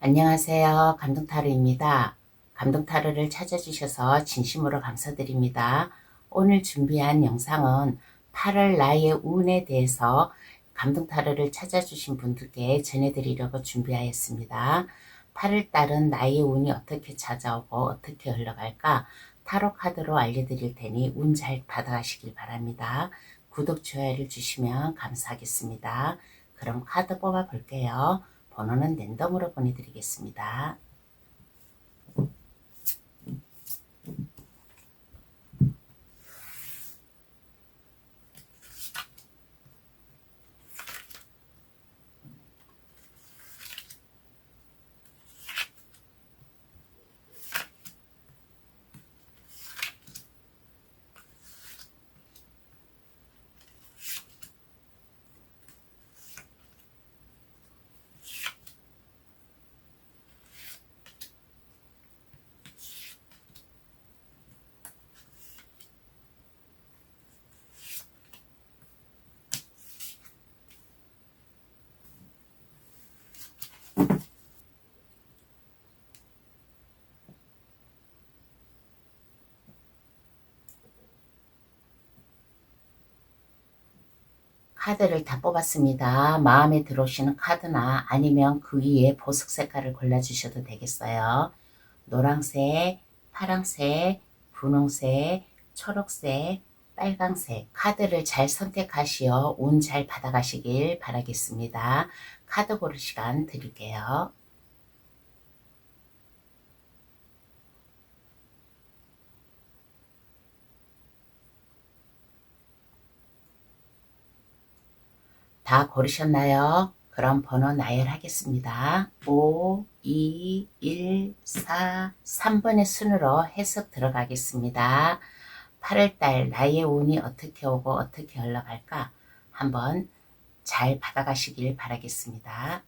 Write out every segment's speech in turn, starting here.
안녕하세요. 감동타로입니다. 감동타로를 찾아주셔서 진심으로 감사드립니다. 오늘 준비한 영상은 8월 나의 운에 대해서 감동타로를 찾아주신 분들께 전해드리려고 준비하였습니다. 8월달은 나의 운이 어떻게 찾아오고 어떻게 흘러갈까 타로 카드로 알려드릴 테니 운 잘 받아가시길 바랍니다. 구독, 좋아요를 주시면 감사하겠습니다. 그럼 카드 뽑아 볼게요. 번호는 랜덤으로 보내드리겠습니다. 카드를 다 뽑았습니다. 마음에 들어오시는 카드나 아니면 그 위에 보석 색깔을 골라주셔도 되겠어요. 노란색, 파란색, 분홍색, 초록색, 빨강색 카드를 잘 선택하시어 운 잘 받아가시길 바라겠습니다. 카드 고를 시간 드릴게요. 다 고르셨나요? 그럼 번호 나열하겠습니다. 5, 2, 1, 4, 3번의 순으로 해석 들어가겠습니다. 8월달 나의 운이 어떻게 오고 어떻게 흘러갈까 한번 잘 받아가시길 바라겠습니다.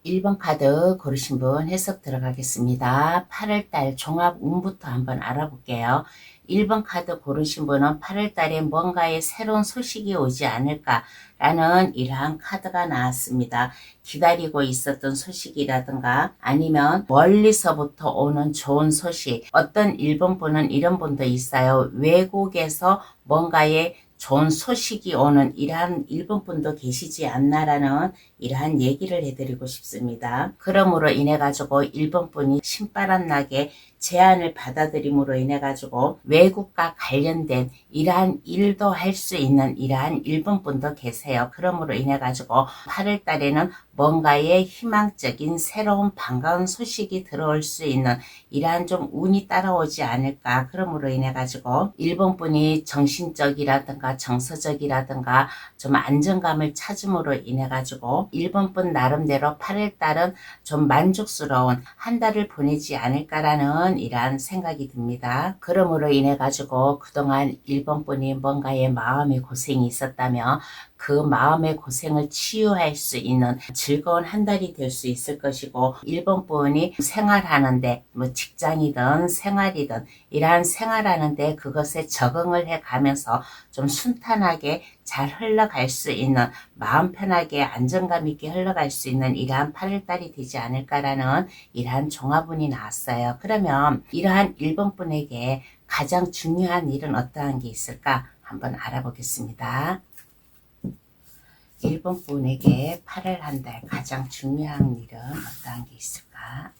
1번 카드 고르신 분 해석 들어가겠습니다. 8월달 종합 운부터 한번 알아볼게요. 1번 카드 고르신 분은 8월달에 뭔가의 새로운 소식이 오지 않을까라는 이러한 카드가 나왔습니다. 기다리고 있었던 소식이라든가 아니면 멀리서부터 오는 좋은 소식. 어떤 1번 분은 이런 분도 있어요. 외국에서 뭔가의 좋은 소식이 오는 이러한 일본 분도 계시지 않나라는 이러한 얘기를 해드리고 싶습니다. 그러므로 인해 가지고 일본 분이 신바람 나게 제안을 받아들임으로 인해 가지고 외국과 관련된 이러한 일도 할 수 있는 이러한 일본 분도 계세요. 그러므로 인해 가지고 8월 달에는 뭔가의 희망적인 새로운 반가운 소식이 들어올 수 있는 이러한 좀 운이 따라오지 않을까. 그러므로 인해 가지고 일본 분이 정신적이라든가 정서적이라든가 좀 안정감을 찾음으로 인해 가지고 일본 분 나름대로 8월 달은 좀 만족스러운 한 달을 보내지 않을까라는 이러한 생각이 듭니다. 그러므로 인해 가지고 그동안 일본 분이 뭔가의 마음의 고생이 있었다면 그 마음의 고생을 치유할 수 있는 즐거운 한 달이 될 수 있을 것이고 일본 분이 생활하는데 뭐 직장이든 생활이든 이러한 생활하는데 그것에 적응을 해 가면서 좀 순탄하게 잘 흘러갈 수 있는 마음 편하게 안정감 있게 흘러갈 수 있는 이러한 8월달이 되지 않을까라는 이러한 종합운이 나왔어요. 그러면 이러한 일본 분에게 가장 중요한 일은 어떠한 게 있을까 한번 알아보겠습니다. 일본 분에게 8월 한 달 가장 중요한 일은 어떠한 게 있을까?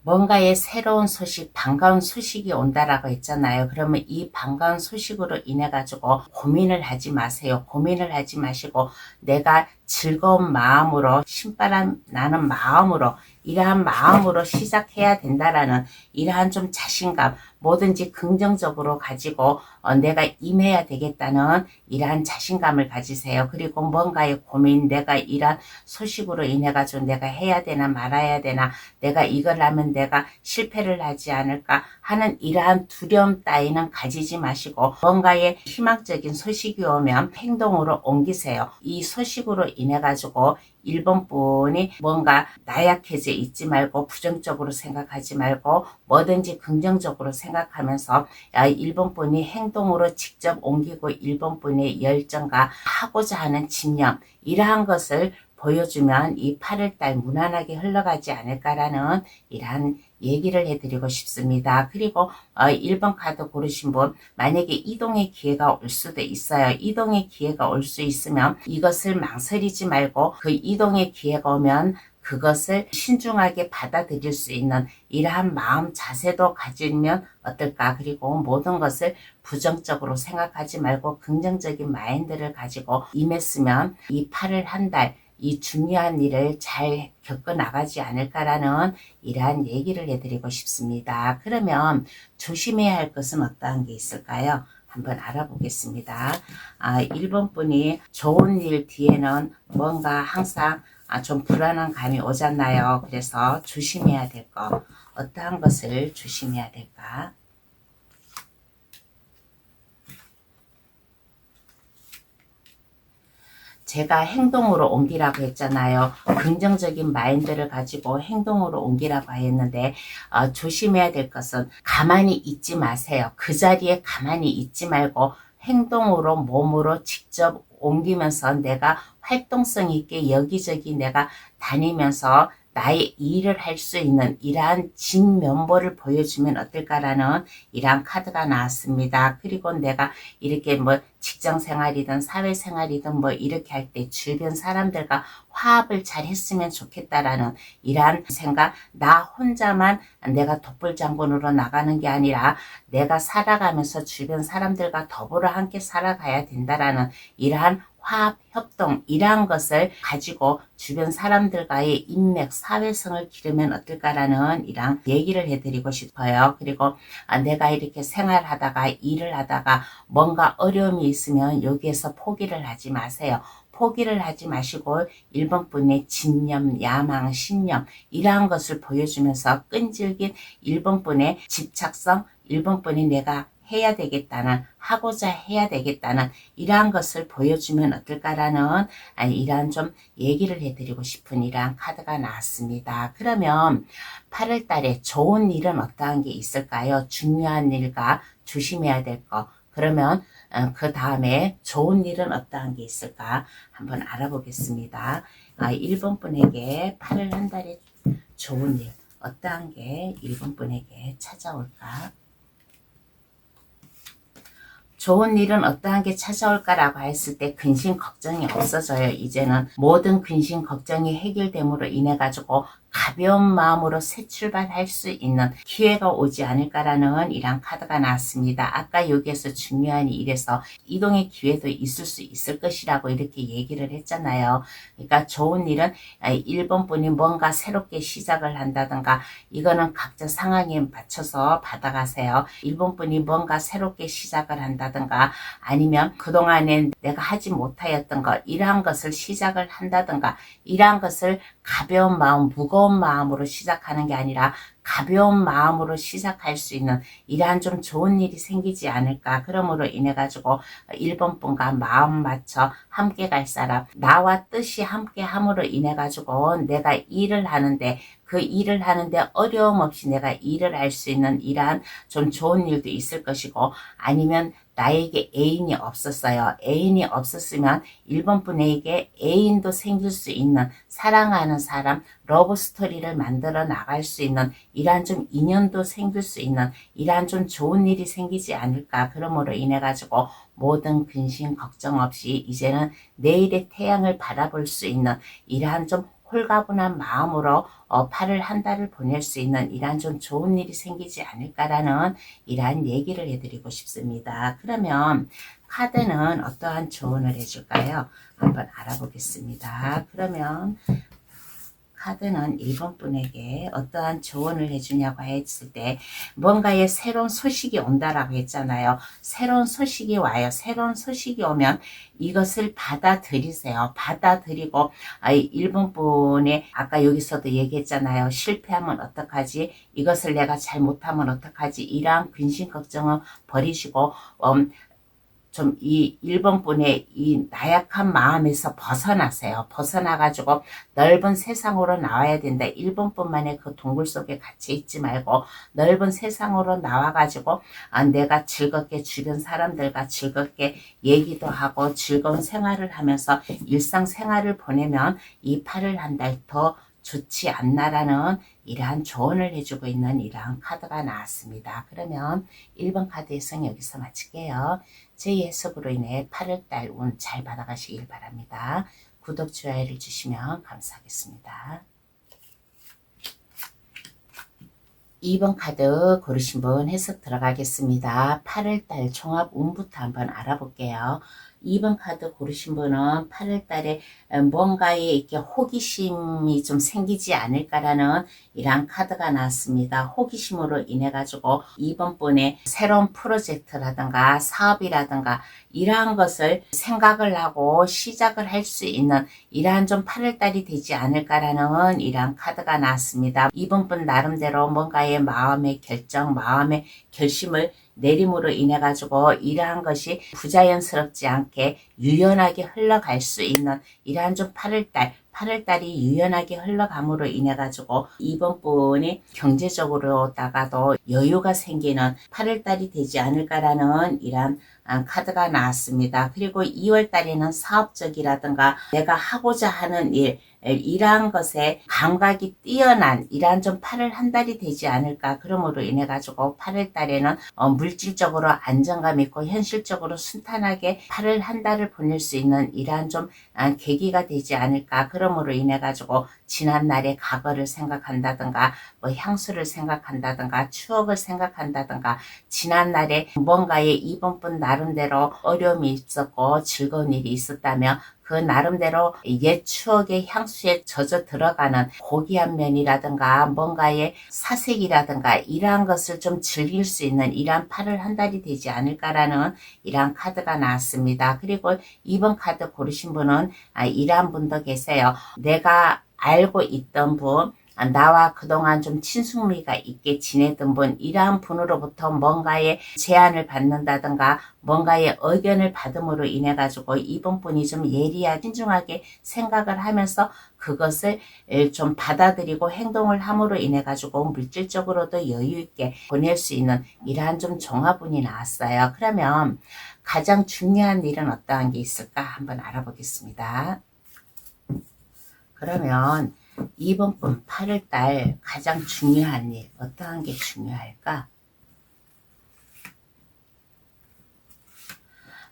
뭔가의 새로운 소식, 반가운 소식이 온다라고 했잖아요. 그러면 이 반가운 소식으로 인해 가지고 고민을 하지 마세요. 고민을 하지 마시고 내가 즐거운 마음으로 신바람 나는 마음으로 이러한 마음으로 시작해야 된다라는 이러한 좀 자신감 뭐든지 긍정적으로 가지고 내가 임해야 되겠다는 이러한 자신감을 가지세요. 그리고 뭔가의 고민 내가 이러한 소식으로 인해 가지고 내가 해야 되나 말아야 되나 내가 이걸 하면 내가 실패를 하지 않을까 하는 이러한 두려움 따위는 가지지 마시고 뭔가의 희망적인 소식이 오면 행동으로 옮기세요. 이 소식으로 인해 가지고 1번 분이 뭔가 나약해져 있지 말고 부정적으로 생각하지 말고 뭐든지 긍정적으로 생각하면서 1번 분이 행동으로 직접 옮기고 1번 분의 열정과 하고자 하는 집념 이러한 것을 보여주면 이 8월달 무난하게 흘러가지 않을까라는 이러한 얘기를 해드리고 싶습니다. 그리고 1번 카드 고르신 분 만약에 이동의 기회가 올 수도 있어요. 이동의 기회가 올 수 있으면 이것을 망설이지 말고 그 이동의 기회가 오면 그것을 신중하게 받아들일 수 있는 이러한 마음 자세도 가지면 어떨까. 그리고 모든 것을 부정적으로 생각하지 말고 긍정적인 마인드를 가지고 임했으면 이 8월 한 달 이 중요한 일을 잘 겪어나가지 않을까라는 이러한 얘기를 해드리고 싶습니다. 그러면 조심해야 할 것은 어떠한 게 있을까요? 한번 알아보겠습니다. 1번 분이 좋은 일 뒤에는 뭔가 항상 좀 불안한 감이 오잖아요. 그래서 조심해야 될 거, 어떠한 것을 조심해야 될까? 제가 행동으로 옮기라고 했잖아요. 긍정적인 마인드를 가지고 행동으로 옮기라고 했는데 조심해야 될 것은 가만히 있지 마세요. 그 자리에 가만히 있지 말고 행동으로 몸으로 직접 옮기면서 내가 활동성 있게 여기저기 내가 다니면서 나의 일을 할 수 있는 이러한 진면모를 보여주면 어떨까라는 이러한 카드가 나왔습니다. 그리고 내가 이렇게 뭐 직장 생활이든 사회 생활이든 뭐 이렇게 할 때 주변 사람들과 화합을 잘 했으면 좋겠다라는 이러한 생각, 나 혼자만 내가 독불장군으로 나가는 게 아니라 내가 살아가면서 주변 사람들과 더불어 함께 살아가야 된다라는 이러한 화합, 협동 이러한 것을 가지고 주변 사람들과의 인맥, 사회성을 기르면 어떨까라는 이런 얘기를 해드리고 싶어요. 그리고 내가 이렇게 생활하다가 일을 하다가 뭔가 어려움이 있으면 여기에서 포기를 하지 마세요. 포기를 하지 마시고 1번 분의 진념, 야망, 신념 이러한 것을 보여주면서 끈질긴 1번 분의 집착성, 1번 분이 내가 해야 되겠다는 하고자 해야 되겠다는 이러한 것을 보여주면 어떨까라는 이러한 좀 얘기를 해드리고 싶은 이러한 카드가 나왔습니다. 그러면 8월 달에 좋은 일은 어떠한 게 있을까요? 중요한 일과 조심해야 될 거. 그러면 그 다음에 좋은 일은 어떠한 게 있을까 한번 알아보겠습니다. 1번 분에게 8월 한 달에 좋은 일 어떠한 게 1번 분에게 찾아올까? 좋은 일은 어떠한 게 찾아올까라고 했을 때 근심 걱정이 없어져요. 이제는 모든 근심 걱정이 해결됨으로 인해 가지고 가벼운 마음으로 새 출발할 수 있는 기회가 오지 않을까라는 이런 카드가 나왔습니다. 아까 여기에서 중요한 일에서 이동의 기회도 있을 수 있을 것이라고 이렇게 얘기를 했잖아요. 그러니까 좋은 일은 1번 분이 뭔가 새롭게 시작을 한다든가 이거는 각자 상황에 맞춰서 받아가세요. 1번 분이 뭔가 새롭게 시작을 한다든가 아니면 그동안에 내가 하지 못하였던 것 이러한 것을 시작을 한다든가 이러한 것을 가벼운 마음, 무거운 마음으로 시작하는 게 아니라 가벼운 마음으로 시작할 수 있는 이러한 좀 좋은 일이 생기지 않을까. 그러므로 인해 가지고 1번 분과 마음 맞춰 함께 갈 사람, 나와 뜻이 함께 함으로 인해 가지고 내가 일을 하는데 그 일을 하는데 어려움 없이 내가 일을 할 수 있는 이러한 좀 좋은 일도 있을 것이고 아니면 나에게 애인이 없었어요. 애인이 없었으면 1번 분에게 애인도 생길 수 있는 사랑하는 사람, 러브 스토리를 만들어 나갈 수 있는 이러한 좀 인연도 생길 수 있는 이러한 좀 좋은 일이 생기지 않을까. 그러므로 인해 가지고 모든 근심 걱정 없이 이제는 내일의 태양을 바라볼 수 있는 이러한 좀 홀가분한 마음으로 8월 한 달을 보낼 수 있는 이러한 좀 좋은 일이 생기지 않을까라는 이러한 얘기를 해드리고 싶습니다. 그러면 카드는 어떠한 조언을 해줄까요? 한번 알아보겠습니다. 그러면 카드는 1번 분에게 어떠한 조언을 해주냐고 했을 때 뭔가의 새로운 소식이 온다라고 했잖아요. 새로운 소식이 와요. 새로운 소식이 오면 이것을 받아들이세요. 받아들이고 1번 분의 아까 여기서도 얘기했잖아요. 실패하면 어떡하지? 이것을 내가 잘못하면 어떡하지? 이러한 근심 걱정은 버리시고 좀 이 1번 분의 이 나약한 마음에서 벗어나세요. 벗어나가지고 넓은 세상으로 나와야 된다. 1번 분만의 그 동굴 속에 갇혀 있지 말고 넓은 세상으로 나와가지고 내가 즐겁게 주변 사람들과 즐겁게 얘기도 하고 즐거운 생활을 하면서 일상생활을 보내면 이 8월 한 달 더 좋지 않나라는 이러한 조언을 해주고 있는 이러한 카드가 나왔습니다. 그러면 1번 카드 해석 여기서 마칠게요. 제 해석으로 인해 8월달 운 잘 받아가시길 바랍니다. 구독, 좋아요를 주시면 감사하겠습니다. 2번 카드 고르신 분 해석 들어가겠습니다. 8월달 종합 운부터 한번 알아볼게요. 2번 카드 고르신 분은 8월달에 뭔가에 이렇게 호기심이 좀 생기지 않을까라는 이러한 카드가 나왔습니다. 호기심으로 인해 가지고 2번 분의 새로운 프로젝트라든가 사업이라든가 이러한 것을 생각을 하고 시작을 할 수 있는 이러한 좀 8월달이 되지 않을까라는 이러한 카드가 나왔습니다. 2번 분 나름대로 뭔가의 마음의 결정, 마음의 결심을 내림으로 인해 가지고 이러한 것이 부자연스럽지 않게 유연하게 흘러갈 수 있는 이러한 좀 8월달이 유연하게 흘러감으로 인해 가지고 2번 분이 경제적으로다가도 여유가 생기는 8월달이 되지 않을까라는 이러한 카드가 나왔습니다. 그리고 2월달에는 사업적이라든가 내가 하고자 하는 일 이러한 것에 감각이 뛰어난 이러한 좀 8월 한 달이 되지 않을까. 그러므로 인해 가지고 8월 달에는 물질적으로 안정감 있고 현실적으로 순탄하게 8월 한 달을 보낼 수 있는 이러한 좀 계기가 되지 않을까. 그러므로 인해 가지고 지난날의 과거를 생각한다든가 뭐 향수를 생각한다든가 추억을 생각한다든가 지난날에 뭔가에 2번 분 나름대로 어려움이 있었고 즐거운 일이 있었다면 그 나름대로 옛 추억의 향수에 젖어 들어가는 고귀한 면이라든가 뭔가의 사색이라든가 이러한 것을 좀 즐길 수 있는 이러한 8월 한 달이 되지 않을까라는 이러한 카드가 나왔습니다. 그리고 2번 카드 고르신 분은 이러한 분도 계세요. 내가 알고 있던 분 나와 그동안 좀 친숙미가 있게 지내던 분 이러한 분으로부터 뭔가의 제안을 받는다든가 뭔가의 의견을 받음으로 인해 가지고 이번 분이 좀 예리하게 신중하게 생각을 하면서 그것을 좀 받아들이고 행동을 함으로 인해 가지고 물질적으로도 여유 있게 보낼 수 있는 이러한 좀 종합운이 나왔어요. 그러면 가장 중요한 일은 어떠한 게 있을까 한번 알아보겠습니다. 그러면 2번 분 8월달 가장 중요한 일 어떠한 게 중요할까?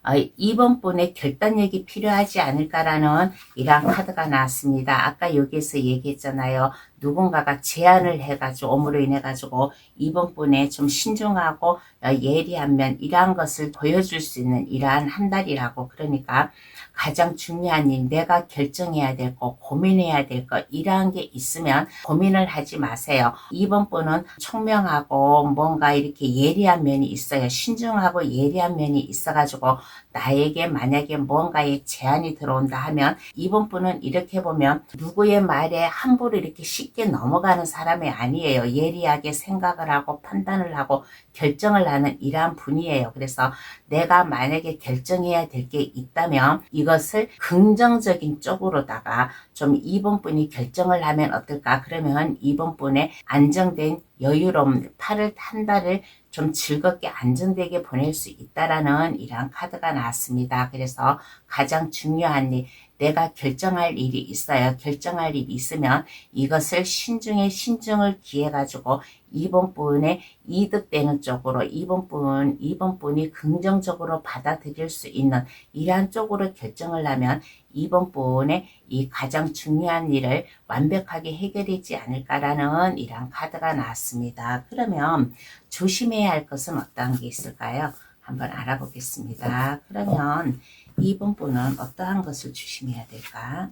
2번 분의 결단력이 필요하지 않을까라는 이러한 카드가 나왔습니다. 아까 여기에서 얘기했잖아요. 누군가가 제안을 해가지고 오므로 인해 가지고 2번 분에 좀 신중하고 예리한 면 이러한 것을 보여줄 수 있는 이러한 한 달이라고. 그러니까 가장 중요한 일 내가 결정해야 될 거 고민해야 될 거 이러한 게 있으면 고민을 하지 마세요. 2번 분은 총명하고 뭔가 이렇게 예리한 면이 있어요. 신중하고 예리한 면이 있어가지고 나에게 만약에 뭔가의 제안이 들어온다 하면 2번 분은 이렇게 보면 누구의 말에 함부로 이렇게 쉽게 넘어가는 사람이 아니에요. 예리하게 생각을 하고 판단을 하고 결정을 하는 이러한 분이에요. 그래서 내가 만약에 결정해야 될 게 있다면 이것을 긍정적인 쪽으로다가 좀 2번 분이 결정을 하면 어떨까? 그러면 2번 분의 안정된 여유로움 8월 한 달을 좀 즐겁게 안정되게 보낼 수 있다라는 이러한 카드가 나왔습니다. 그래서 가장 중요한 일 내가 결정할 일이 있어요. 결정할 일이 있으면 이것을 신중에 신중을 기해 가지고 2번 분의 이득되는 쪽으로 2번 분이 긍정적으로 받아들일 수 있는 이러한 쪽으로 결정을 하면 2번 분의 이 가장 중요한 일을 완벽하게 해결하지 않을까라는 이러한 카드가 나왔습니다. 그러면 조심해야 할 것은 어떠한 게 있을까요? 한번 알아보겠습니다. 그러면 2번 분은 어떠한 것을 조심해야 될까?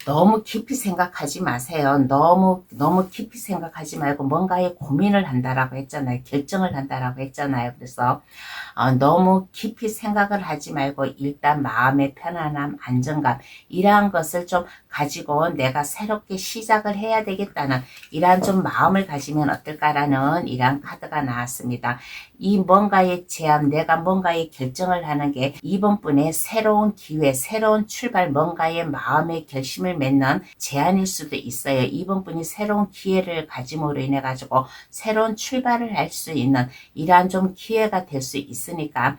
너무 깊이 생각하지 마세요. 너무 깊이 생각하지 말고 뭔가에 고민을 한다라고 했잖아요. 결정을 한다라고 했잖아요. 그래서 너무 깊이 생각을 하지 말고 일단 마음의 편안함, 안정감 이러한 것을 좀 가지고 내가 새롭게 시작을 해야 되겠다는 이러한 좀 마음을 가지면 어떨까라는 이러한 카드가 나왔습니다. 이 뭔가의 제안, 내가 뭔가의 결정을 하는 게 이번 분의 새로운 기회, 새로운 출발, 뭔가의 마음의 결심을 맺는 제안일 수도 있어요. 이번 분이 새로운 기회를 가짐으로 인해 가지고 새로운 출발을 할 수 있는 이러한 좀 기회가 될 수 있으니까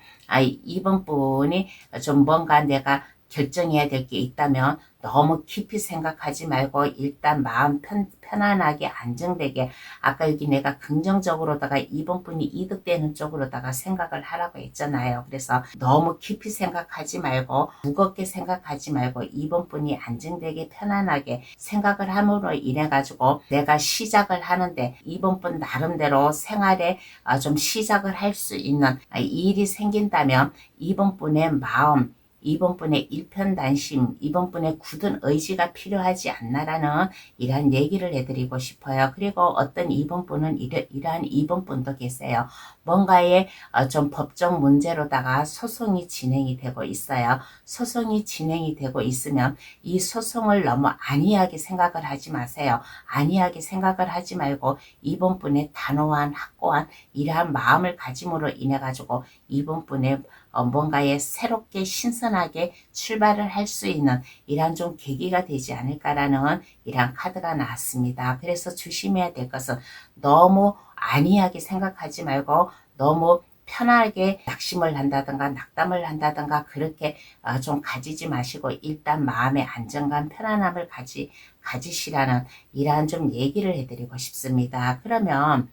이번 분이 좀 뭔가 내가 결정해야 될 게 있다면 너무 깊이 생각하지 말고 일단 마음 편안하게 안정되게 아까 여기 내가 긍정적으로다가 이번 분이 이득되는 쪽으로다가 생각을 하라고 했잖아요. 그래서 너무 깊이 생각하지 말고 무겁게 생각하지 말고 이번 분이 안정되게 편안하게 생각을 함으로 인해 가지고 내가 시작을 하는데 이번 분 나름대로 생활에 좀 시작을 할 수 있는 일이 생긴다면 이번 분의 마음 이번 분의 일편단심, 이번 분의 굳은 의지가 필요하지 않나라는 이러한 얘기를 해드리고 싶어요. 그리고 어떤 이번 분은 이러한 이번 분도 계세요. 뭔가의 좀 법적 문제로다가 소송이 진행이 되고 있어요. 소송이 진행이 되고 있으면 이 소송을 너무 안이하게 생각을 하지 마세요. 안이하게 생각을 하지 말고 이번 분의 단호한 확고한 이러한 마음을 가짐으로 인해 가지고 이번 분의 뭔가에 새롭게 신선하게 출발을 할 수 있는 이러한 좀 계기가 되지 않을까라는 이러한 카드가 나왔습니다. 그래서 조심해야 될 것은 너무 안이하게 생각하지 말고 너무 편하게 낙심을 한다든가 낙담을 한다든가 그렇게 좀 가지지 마시고 일단 마음의 안정감 편안함을 가지시라는 이러한 좀 얘기를 해드리고 싶습니다. 그러면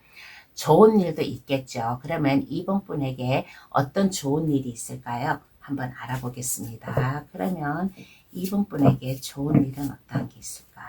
좋은 일도 있겠죠. 그러면 이번 분에게 어떤 좋은 일이 있을까요? 한번 알아보겠습니다. 그러면 이번 분에게 좋은 일은 어떤 게 있을까?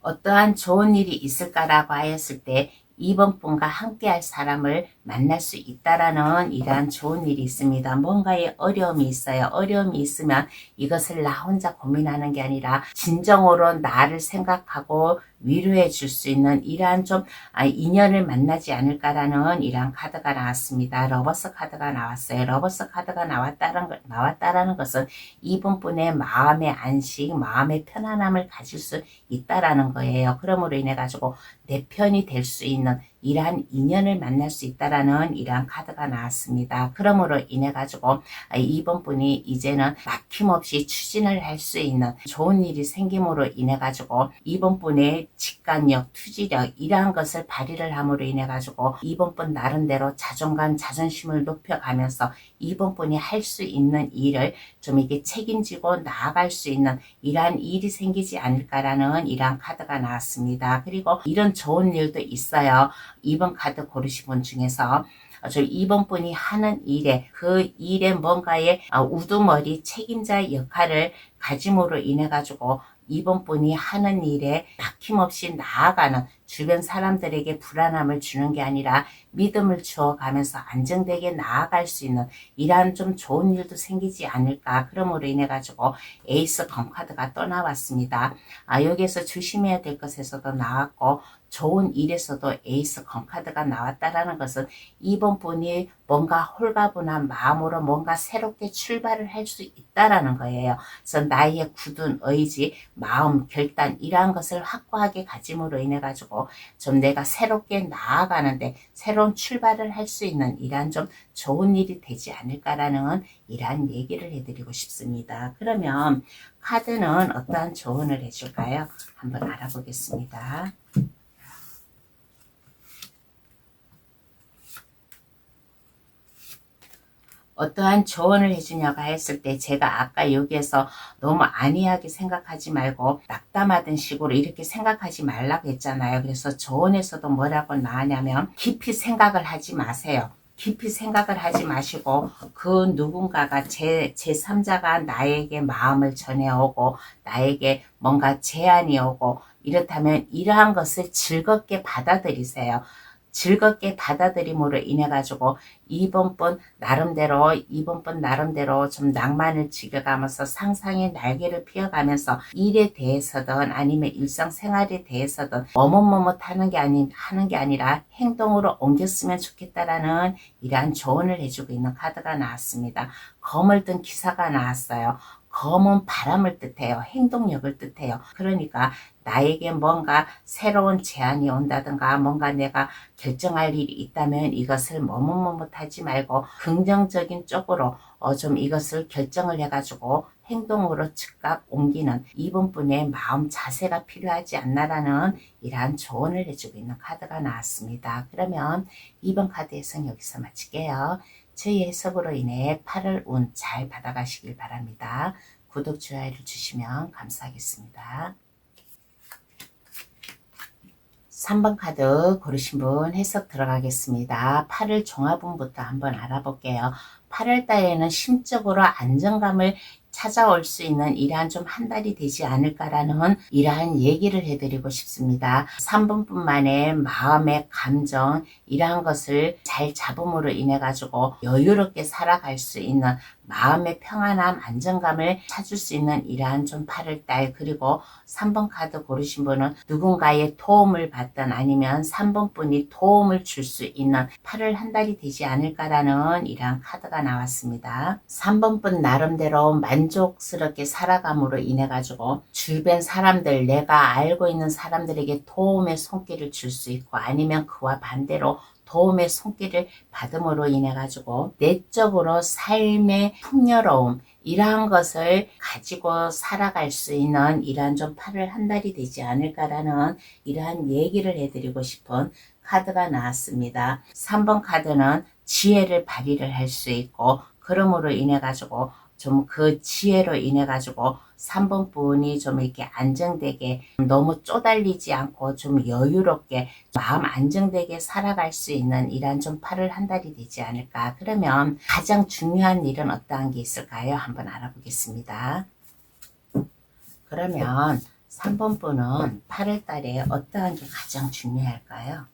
어떠한 좋은 일이 있을까라고 하였을 때 이번 분과 함께할 사람을 만날 수 있다라는 이러한 좋은 일이 있습니다. 뭔가에 어려움이 있어요. 어려움이 있으면 이것을 나 혼자 고민하는 게 아니라 진정으로 나를 생각하고 위로해 줄 수 있는 이러한 좀 인연을 만나지 않을까라는 이러한 카드가 나왔습니다. 러버스 카드가 나왔어요. 러버스 카드가 나왔다라는 것은 이번 분의 마음의 안식, 마음의 편안함을 가질 수 있다라는 거예요. 그러므로 인해 가지고 내 편이 될 수 있는 이러한 인연을 만날 수 있다라는 이러한 카드가 나왔습니다. 그러므로 인해 가지고 이번 분이 이제는 막힘없이 추진을 할 수 있는 좋은 일이 생김으로 인해 가지고 이번 분의 직관력, 투지력 이러한 것을 발휘를 함으로 인해 가지고 이번 분 나름대로 자존감, 자존심을 높여가면서 이번 분이 할 수 있는 일을 좀 이게 책임지고 나아갈 수 있는 이러한 일이 생기지 않을까라는 이러한 카드가 나왔습니다. 그리고 이런 좋은 일도 있어요. 2번 카드 고르신 분 중에서 저 2번 분이 하는 일에 그 일에 뭔가의 우두머리 책임자 역할을 가짐으로 인해 가지고 이번 분이 하는 일에 막힘없이 나아가는 주변 사람들에게 불안함을 주는 게 아니라 믿음을 주어가면서 안정되게 나아갈 수 있는 이러한 좀 좋은 일도 생기지 않을까. 그러므로 인해 가지고 에이스 검카드가 또 나왔습니다. 여기에서 조심해야 될 것에서도 나왔고 좋은 일에서도 에이스 검카드가 나왔다라는 것은 이번 분이 뭔가 홀가분한 마음으로 뭔가 새롭게 출발을 할 수 있다라는 거예요. 그래서 나의 굳은 의지, 마음, 결단 이러한 것을 확고하게 가짐으로 인해 가지고 좀 내가 새롭게 나아가는데 새로운 출발을 할 수 있는 이러한 좀 좋은 일이 되지 않을까라는 이러한 얘기를 해드리고 싶습니다. 그러면 카드는 어떠한 조언을 해줄까요? 한번 알아보겠습니다. 어떠한 조언을 해주냐고 했을 때 제가 아까 여기에서 너무 안이하게 생각하지 말고 낙담하던 식으로 이렇게 생각하지 말라고 했잖아요. 그래서 조언에서도 뭐라고 나왔냐면 깊이 생각을 하지 마세요. 깊이 생각을 하지 마시고 그 누군가가 제3자가 나에게 마음을 전해오고 나에게 뭔가 제안이 오고 이렇다면 이러한 것을 즐겁게 받아들이세요. 즐겁게 받아들임으로 인해 가지고 이번 분 나름대로 좀 낭만을 즐겨가면서 상상의 날개를 피워가면서 일에 대해서든 아니면 일상생활에 대해서든 하는 게 아니라 행동으로 옮겼으면 좋겠다라는 이러한 조언을 해주고 있는 카드가 나왔습니다. 검을 든 기사가 나왔어요. 검은 바람을 뜻해요. 행동력을 뜻해요. 그러니까 나에게 뭔가 새로운 제안이 온다든가 뭔가 내가 결정할 일이 있다면 이것을 머뭇머뭇하지 말고 긍정적인 쪽으로 좀 이것을 결정을 해가지고 행동으로 즉각 옮기는 이분분의 마음 자세가 필요하지 않나라는 이러한 조언을 해주고 있는 카드가 나왔습니다. 그러면 이번 카드 해석 여기서 마칠게요. 저희 해석으로 인해 8월 운 잘 받아가시길 바랍니다. 구독, 좋아요를 주시면 감사하겠습니다. 3번 카드 고르신 분 해석 들어가겠습니다. 8월 종합운부터 한번 알아볼게요. 8월 달에는 심적으로 안정감을 찾아올 수 있는 이러한 좀 한 달이 되지 않을까라는 이러한 얘기를 해드리고 싶습니다. 3번뿐만의 마음의 감정 이러한 것을 잘 잡음으로 인해 가지고 여유롭게 살아갈 수 있는 마음의 평안함, 안정감을 찾을 수 있는 이러한 좀 8월달 그리고 3번 카드 고르신 분은 누군가의 도움을 받든 아니면 3번 분이 도움을 줄 수 있는 8월 한 달이 되지 않을까라는 이러한 카드가 나왔습니다. 3번 분 나름대로 만족스럽게 살아감으로 인해 가지고 주변 사람들 내가 알고 있는 사람들에게 도움의 손길을 줄 수 있고 아니면 그와 반대로 도움의 손길을 받음으로 인해 가지고 내적으로 삶의 풍요로움 이러한 것을 가지고 살아갈 수 있는 이러한 좀 8월 한 달이 되지 않을까라는 이러한 얘기를 해드리고 싶은 카드가 나왔습니다. 3번 카드는 지혜를 발휘를 할 수 있고 그러므로 인해 가지고 좀 그 지혜로 인해 가지고 3번 분이 좀 이렇게 안정되게 너무 쪼달리지 않고 좀 여유롭게 마음 안정되게 살아갈 수 있는 이런 좀 8월 한 달이 되지 않을까. 그러면 가장 중요한 일은 어떠한 게 있을까요? 한번 알아보겠습니다. 그러면 3번 분은 8월 달에 어떠한 게 가장 중요할까요?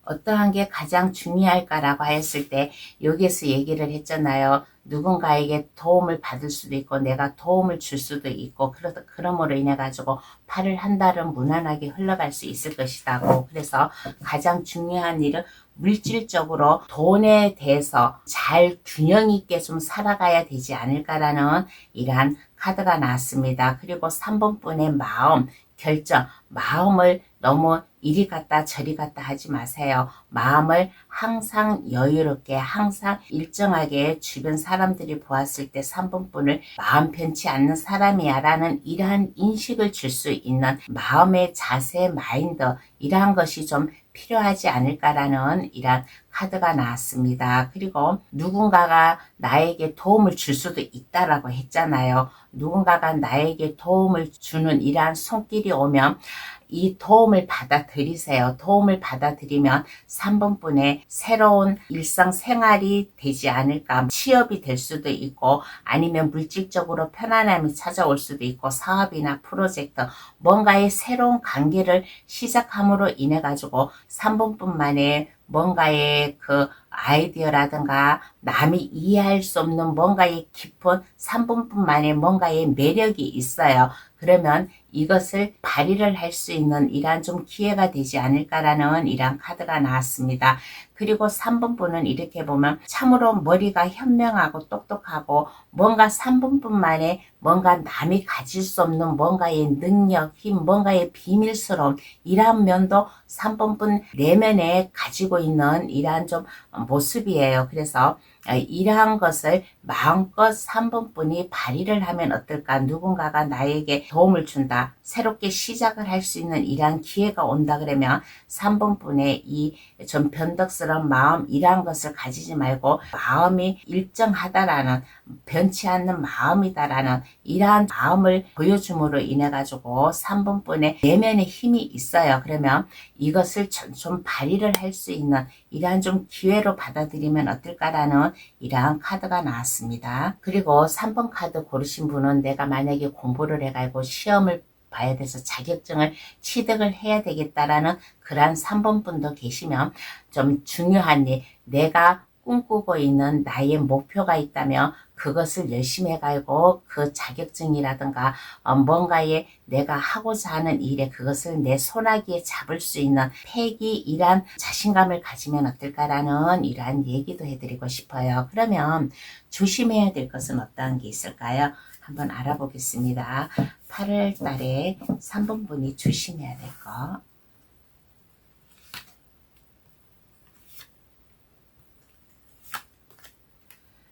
어떠한 게 가장 중요할까라고 했을 때 여기에서 얘기를 했잖아요. 누군가에게 도움을 받을 수도 있고 내가 도움을 줄 수도 있고 그러므로 인해 가지고 8월 한 달은 무난하게 흘러갈 수 있을 것이다고. 그래서 가장 중요한 일은 물질적으로 돈에 대해서 잘 균형 있게 좀 살아가야 되지 않을까라는 이러한 카드가 나왔습니다. 그리고 3번 분의 마음 결정, 마음을 너무 이리 갔다 저리 갔다 하지 마세요. 마음을 항상 여유롭게 항상 일정하게 주변 사람들이 보았을 때 3번 분을 마음 편치 않는 사람이야 라는 이러한 인식을 줄 수 있는 마음의 자세, 마인드 이러한 것이 좀 필요하지 않을까라는 이런 카드가 나왔습니다. 그리고 누군가가 나에게 도움을 줄 수도 있다라고 했잖아요. 누군가가 나에게 도움을 주는 이러한 손길이 오면 이 도움을 받아들이세요. 도움을 받아들이면 3번 분의 새로운 일상생활이 되지 않을까. 취업이 될 수도 있고 아니면 물질적으로 편안함이 찾아올 수도 있고 사업이나 프로젝트 뭔가의 새로운 관계를 시작함으로 인해 가지고 3번 분만의 뭔가의 그 아이디어라든가 남이 이해할 수 없는 뭔가의 깊은 3분만의 뭔가의 매력이 있어요. 그러면 이것을 발휘를 할 수 있는 이러한 좀 기회가 되지 않을까라는 이러한 카드가 나왔습니다. 그리고 3번 분은 이렇게 보면 참으로 머리가 현명하고 똑똑하고 뭔가 3번 분만의 뭔가 남이 가질 수 없는 뭔가의 능력, 힘, 뭔가의 비밀스러운 이러한 면도 3번 분 내면에 가지고 있는 이러한 좀 모습이에요. 그래서 이러한 것을 마음껏 3번 분이 발휘를 하면 어떨까. 누군가가 나에게 도움을 준다. 새롭게 시작을 할 수 있는 이러한 기회가 온다 그러면 3번 분의 이 좀 변덕스러운 마음 이러한 것을 가지지 말고 마음이 일정하다라는 변치 않는 마음이다라는 이러한 마음을 보여줌으로 인해 가지고 3번 분의 내면의 힘이 있어요. 그러면 이것을 좀 발휘를 할 수 있는 이러한 좀 기회로 받아들이면 어떨까라는 이러한 카드가 나왔습니다. 그리고 3번 카드 고르신 분은 내가 만약에 공부를 해가지고 시험을 봐야 돼서 자격증을 취득을 해야 되겠다라는 그러한 3번 분도 계시면 좀 중요한 일, 내가 꿈꾸고 있는 나의 목표가 있다면 그것을 열심히 해가지고 그 자격증이라든가 뭔가에 내가 하고자 하는 일에 그것을 내 손아귀에 잡을 수 있는 패기이란 자신감을 가지면 어떨까라는 이러한 얘기도 해드리고 싶어요. 그러면 조심해야 될 것은 어떠한 게 있을까요? 한번 알아보겠습니다. 8월 달에 3번 분이 조심해야 될 거.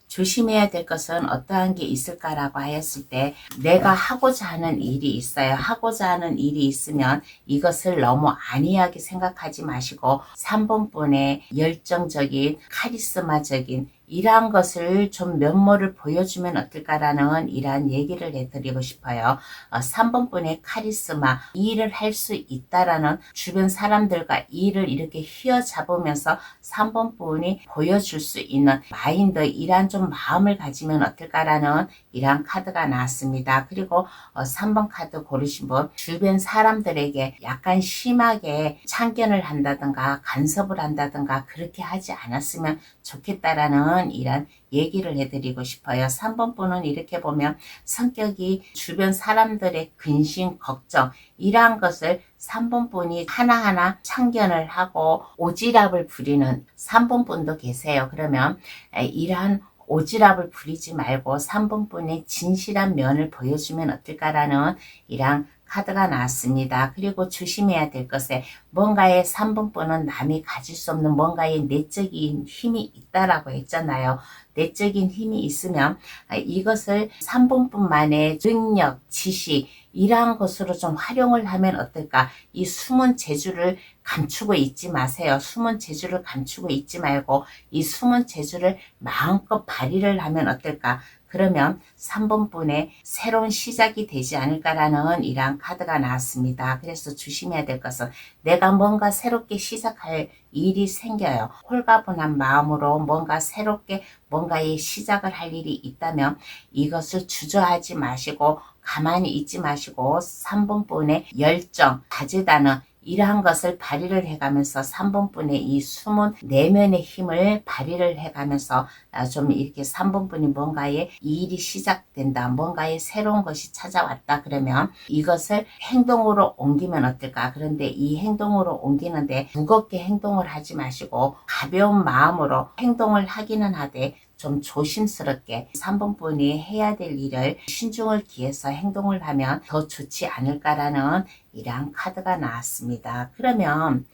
조심해야 될 것은 어떠한 게 있을까라고 하였을 때 내가 하고자 하는 일이 있어요. 하고자 하는 일이 있으면 이것을 너무 안이하게 생각하지 마시고 3번 분의 열정적인 카리스마적인 이러한 것을 좀 면모를 보여주면 어떨까라는 이러한 얘기를 해드리고 싶어요. 3번 분의 카리스마, 이 일을 할 수 있다라는 주변 사람들과 이 일을 이렇게 휘어잡으면서 3번 분이 보여줄 수 있는 마인드, 이러한 좀 마음을 가지면 어떨까라는 이러한 카드가 나왔습니다. 그리고 3번 카드 고르신 분, 주변 사람들에게 약간 심하게 참견을 한다든가 간섭을 한다든가 그렇게 하지 않았으면 좋겠다라는 이런 얘기를 해드리고 싶어요. 3번 분은 이렇게 보면 성격이 주변 사람들의 근심, 걱정 이러한 것을 3번 분이 하나하나 참견을 하고 오지랖을 부리는 3번 분도 계세요. 그러면 이러한 오지랖을 부리지 말고 3번 분의 진실한 면을 보여주면 어떨까라는 이러한 카드가 나왔습니다. 그리고 조심해야 될 것에 뭔가의 3번 분은 남이 가질 수 없는 뭔가의 내적인 힘이 있다라고 했잖아요. 내적인 힘이 있으면 이것을 3번 분만의 능력, 지식 이러한 것으로 좀 활용을 하면 어떨까? 이 숨은 재주를 감추고 있지 마세요. 숨은 재주를 감추고 있지 말고 이 숨은 재주를 마음껏 발휘를 하면 어떨까? 그러면 3번 분의 새로운 시작이 되지 않을까라는 이러한 카드가 나왔습니다. 그래서 조심해야 될 것은 내가 뭔가 새롭게 시작할 일이 생겨요. 홀가분한 마음으로 뭔가 새롭게 뭔가의 시작을 할 일이 있다면 이것을 주저하지 마시고 가만히 있지 마시고 3번 분의 열정, 다재다능 이러한 것을 발휘를 해가면서 3번 분의 이 숨은 내면의 힘을 발휘를 해가면서 좀 이렇게 3번 분이 뭔가의 일이 시작된다, 뭔가의 새로운 것이 찾아왔다 그러면 이것을 행동으로 옮기면 어떨까? 그런데 이 행동으로 옮기는데 무겁게 행동을 하지 마시고 가벼운 마음으로 행동을 하기는 하되 좀 조심스럽게 3번 분이 해야 될 일을 신중을 기해서 행동을 하면 더 좋지 않을까라는 이러한 카드가 나왔습니다. 그러면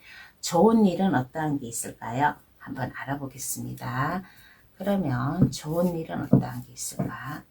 좋은 일은 어떠한 게 있을까요? 한번 알아보겠습니다. 그러면 좋은 일은 어떠한 게 있을까?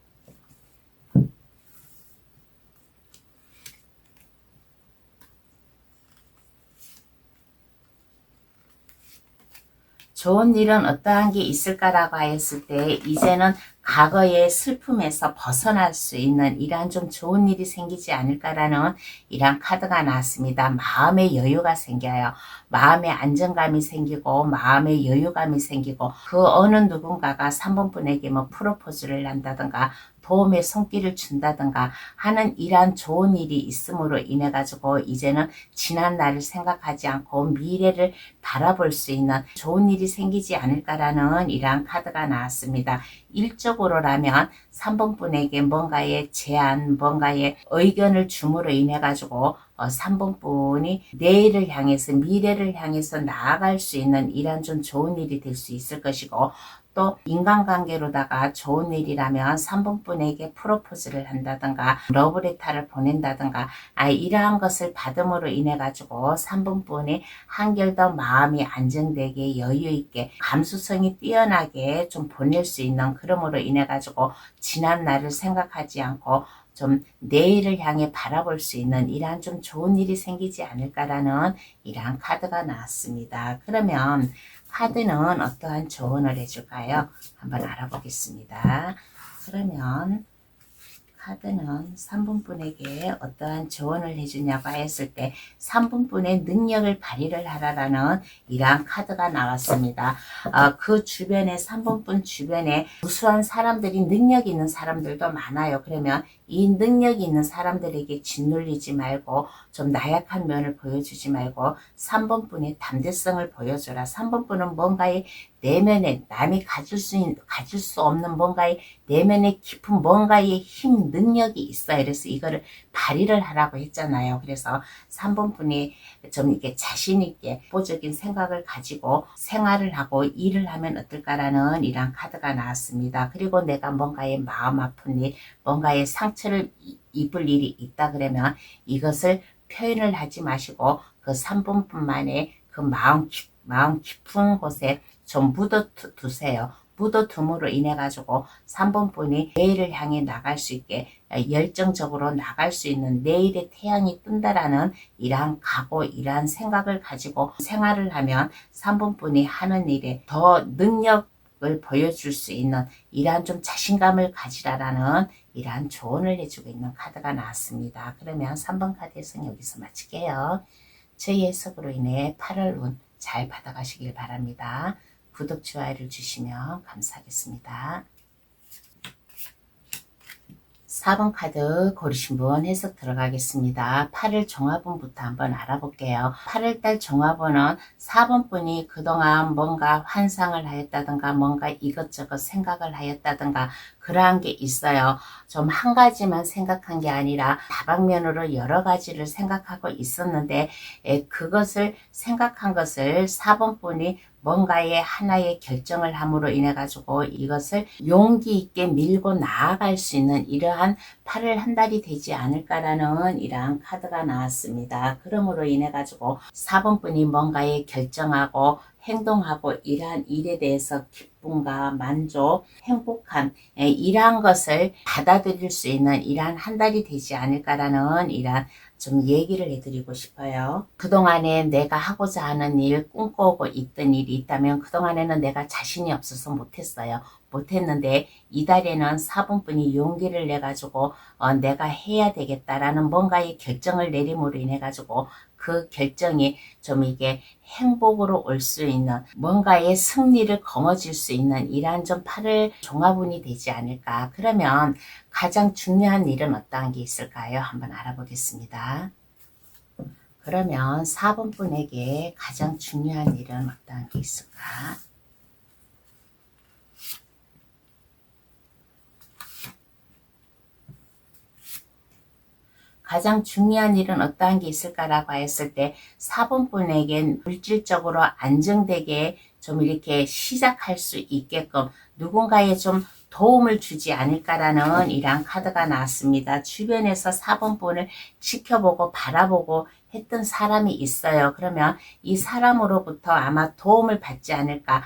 좋은 일은 어떠한 게 있을까라고 하였을 때 이제는 과거의 슬픔에서 벗어날 수 있는 이러한 좀 좋은 일이 생기지 않을까라는 이러한 카드가 나왔습니다. 마음의 여유가 생겨요. 마음의 안정감이 생기고 마음의 여유감이 생기고 그 어느 누군가가 3번 분에게 뭐 프로포즈를 한다든가 도움의 손길을 준다든가 하는 이러한 좋은 일이 있음으로 인해 가지고 이제는 지난 날을 생각하지 않고 미래를 바라볼 수 있는 좋은 일이 생기지 않을까라는 이러한 카드가 나왔습니다. 일적으로라면 3번 분에게 뭔가의 제안, 뭔가의 의견을 줌으로 인해 가지고 3번 분이 내일을 향해서 미래를 향해서 나아갈 수 있는 이런 좀 좋은 일이 될 수 있을 것이고 또 인간관계로다가 좋은 일이라면 3번 분에게 프로포즈를 한다든가 러브레터를 보낸다든가 이러한 것을 받음으로 인해 가지고 3번 분이 한결 더 마음이 안정되게 여유있게 감수성이 뛰어나게 좀 보낼 수 있는 그러므로 인해 가지고 지난 날을 생각하지 않고 좀 내일을 향해 바라볼 수 있는 이러한 좀 좋은 일이 생기지 않을까라는 이러한 카드가 나왔습니다. 그러면 카드는 어떠한 조언을 해줄까요? 한번 알아보겠습니다. 그러면 카드는 3번분에게 어떠한 조언을 해주냐고 했을 때 3번분의 능력을 발휘를 하라라는 이러한 카드가 나왔습니다. 그 주변에 3번분 주변에 우수한 사람들이 능력 있는 사람들도 많아요. 그러면 이 능력이 있는 사람들에게 짓눌리지 말고 좀 나약한 면을 보여주지 말고 3번분의 담대성을 보여줘라. 3번분은 뭔가의 내면에 남이 가질 수 없는 뭔가의 내면에 깊은 뭔가의 힘, 능력이 있어요. 그래서 이거를 발휘를 하라고 했잖아요. 그래서 3번분이 좀 이렇게 자신있게 보적인 생각을 가지고 생활을 하고 일을 하면 어떨까라는 이런 카드가 나왔습니다. 그리고 내가 뭔가의 마음 아픈 일, 뭔가의 상처를 입을 일이 있다 그러면 이것을 표현을 하지 마시고 그 3번분만의 그 마음 깊은 곳에 좀 묻어두세요. 묻어둠으로 인해 가지고 3번분이 내일을 향해 나갈 수 있게 열정적으로 나갈 수 있는 내일의 태양이 뜬다라는 이러한 각오, 이러한 생각을 가지고 생활을 하면 3번분이 하는 일에 더 능력을 보여줄 수 있는 이러한 좀 자신감을 가지라라는 이러한 조언을 해주고 있는 카드가 나왔습니다. 그러면 3번 카드 해석 여기서 마칠게요. 저희 해석으로 인해 8월 운 잘 받아가시길 바랍니다. 구독, 좋아요를 주시면 감사하겠습니다. 4번 카드 고르신 분 해석 들어가겠습니다. 8월 종합운부터 한번 알아볼게요. 8월달 종합운은 4번 분이 그동안 뭔가 환상을 하였다든가 뭔가 이것저것 생각을 하였다든가 그러한 게 있어요. 좀 한 가지만 생각한 게 아니라 다방면으로 여러 가지를 생각하고 있었는데 그것을 생각한 것을 4번 분이 뭔가의 하나의 결정을 함으로 인해 가지고 이것을 용기 있게 밀고 나아갈 수 있는 이러한 8월 한 달이 되지 않을까라는 이러한 카드가 나왔습니다. 그러므로 인해 가지고 4번 분이 뭔가에 결정하고 행동하고 이러한 일에 대해서 기쁨과 만족, 행복함 이러한 것을 받아들일 수 있는 이러한 한 달이 되지 않을까라는 이러한 좀 얘기를 해드리고 싶어요. 그동안에 내가 하고자 하는 일, 꿈꿔오고 있던 일이 있다면 그동안에는 내가 자신이 없어서 못했어요. 못했는데 이달에는 4번분이 용기를 내가지고 내가 해야 되겠다라는 뭔가의 결정을 내림으로 인해 가지고 그 결정이 좀 이게 행복으로 올 수 있는 뭔가의 승리를 거머쥘 수 있는 이러한 좀 8월 종합운이 되지 않을까. 그러면 가장 중요한 일은 어떠한 게 있을까요? 한번 알아보겠습니다. 그러면 4번 분에게 가장 중요한 일은 어떠한 게 있을까? 가장 중요한 일은 어떠한 게 있을까라고 했을 때 4번 분에겐 물질적으로 안정되게 좀 이렇게 시작할 수 있게끔 누군가의 좀 도움을 주지 않을까라는 이러한 카드가 나왔습니다. 주변에서 4번 분을 지켜보고 바라보고 했던 사람이 있어요. 그러면 이 사람으로부터 아마 도움을 받지 않을까.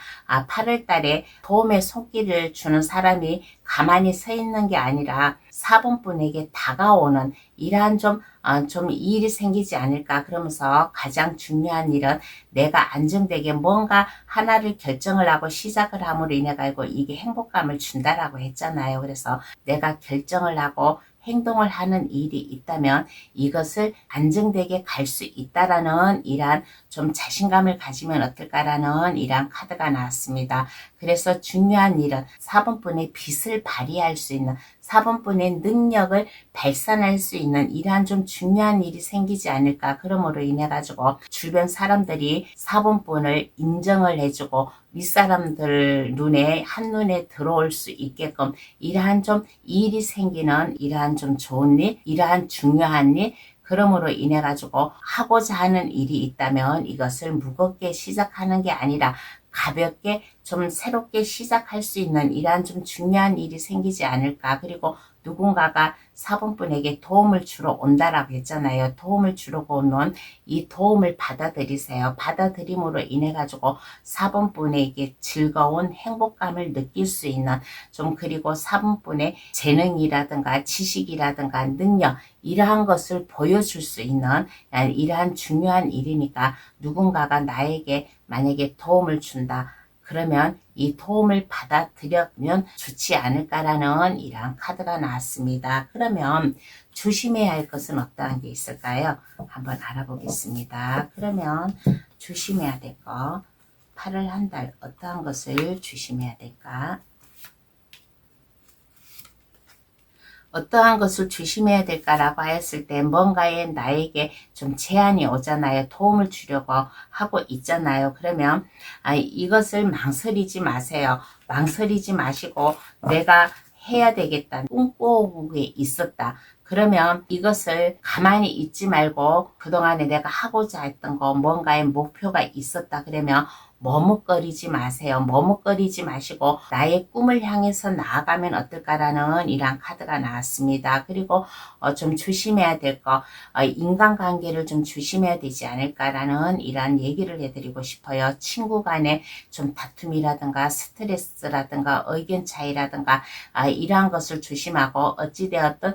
8월 달에 도움의 손길을 주는 사람이 가만히 서 있는 게 아니라 4번 분에게 다가오는 이러한 좀 일이 생기지 않을까. 그러면서 가장 중요한 일은 내가 안정되게 뭔가 하나를 결정을 하고 시작을 함으로 인해 가지고 이게 행복감을 준다라고 했잖아요. 그래서 내가 결정을 하고 행동을 하는 일이 있다면 이것을 안정되게 갈 수 있다라는 이러한 좀 자신감을 가지면 어떨까라는 이러한 카드가 나왔습니다. 그래서 중요한 일은 4번분의 빛을 발휘할 수 있는 4번분의 능력을 발산할 수 있는 이러한 좀 중요한 일이 생기지 않을까. 그러므로 인해 가지고 주변 사람들이 4번분을 인정을 해주고 윗사람들 눈에 한눈에 들어올 수 있게끔 이러한 좀 일이 생기는 이러한 좀 좋은 일, 이러한 중요한 일, 그러므로 인해 가지고 하고자 하는 일이 있다면 이것을 무겁게 시작하는 게 아니라 가볍게 좀 새롭게 시작할 수 있는 이러한 좀 중요한 일이 생기지 않을까. 그리고 누군가가 4번분에게 도움을 주러 온다라고 했잖아요. 도움을 주러 오면 이 도움을 받아들이세요. 받아들임으로 인해 가지고 4번분에게 즐거운 행복감을 느낄 수 있는 좀 그리고 4번분의 재능이라든가 지식이라든가 능력 이러한 것을 보여줄 수 있는 이러한 중요한 일이니까 누군가가 나에게 만약에 도움을 준다. 그러면 이 도움을 받아들여면 좋지 않을까라는 이러한 카드가 나왔습니다. 그러면 조심해야 할 것은 어떠한 게 있을까요? 한번 알아보겠습니다. 그러면 조심해야 될 거, 8월 한 달 어떠한 것을 조심해야 될까? 어떠한 것을 조심해야 될까라고 하였을 때 뭔가에 나에게 좀 제한이 오잖아요. 도움을 주려고 하고 있잖아요. 그러면 이것을 망설이지 마세요. 망설이지 마시고 내가 해야 되겠다. 꿈꿔온 게 있었다. 그러면 이것을 가만히 있지 말고 그동안에 내가 하고자 했던 거 뭔가의 목표가 있었다. 그러면 머뭇거리지 마세요. 머뭇거리지 마시고 나의 꿈을 향해서 나아가면 어떨까라는 이러한 카드가 나왔습니다. 그리고 좀 조심해야 될 거, 인간관계를 좀 조심해야 되지 않을까라는 이러한 얘기를 해드리고 싶어요. 친구 간에 좀 다툼이라든가 스트레스라든가 의견 차이라든가 이러한 것을 조심하고 어찌되었든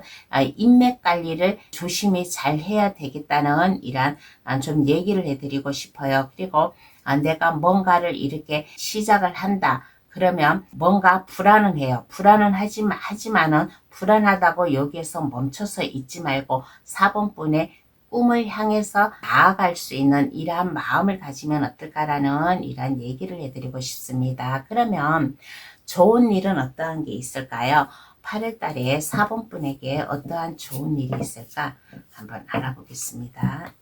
인맥 관리를 조심히 잘 해야 되겠다는 이러한 좀 얘기를 해드리고 싶어요. 그리고 내가 뭔가를 이렇게 시작을 한다. 그러면 뭔가 불안은 해요. 불안은 하지만은 불안하다고 여기에서 멈춰서 있지 말고 4번분의 꿈을 향해서 나아갈 수 있는 이러한 마음을 가지면 어떨까라는 이러한 얘기를 해드리고 싶습니다. 그러면 좋은 일은 어떠한 게 있을까요? 8월 달에 4번분에게 어떠한 좋은 일이 있을까? 한번 알아보겠습니다.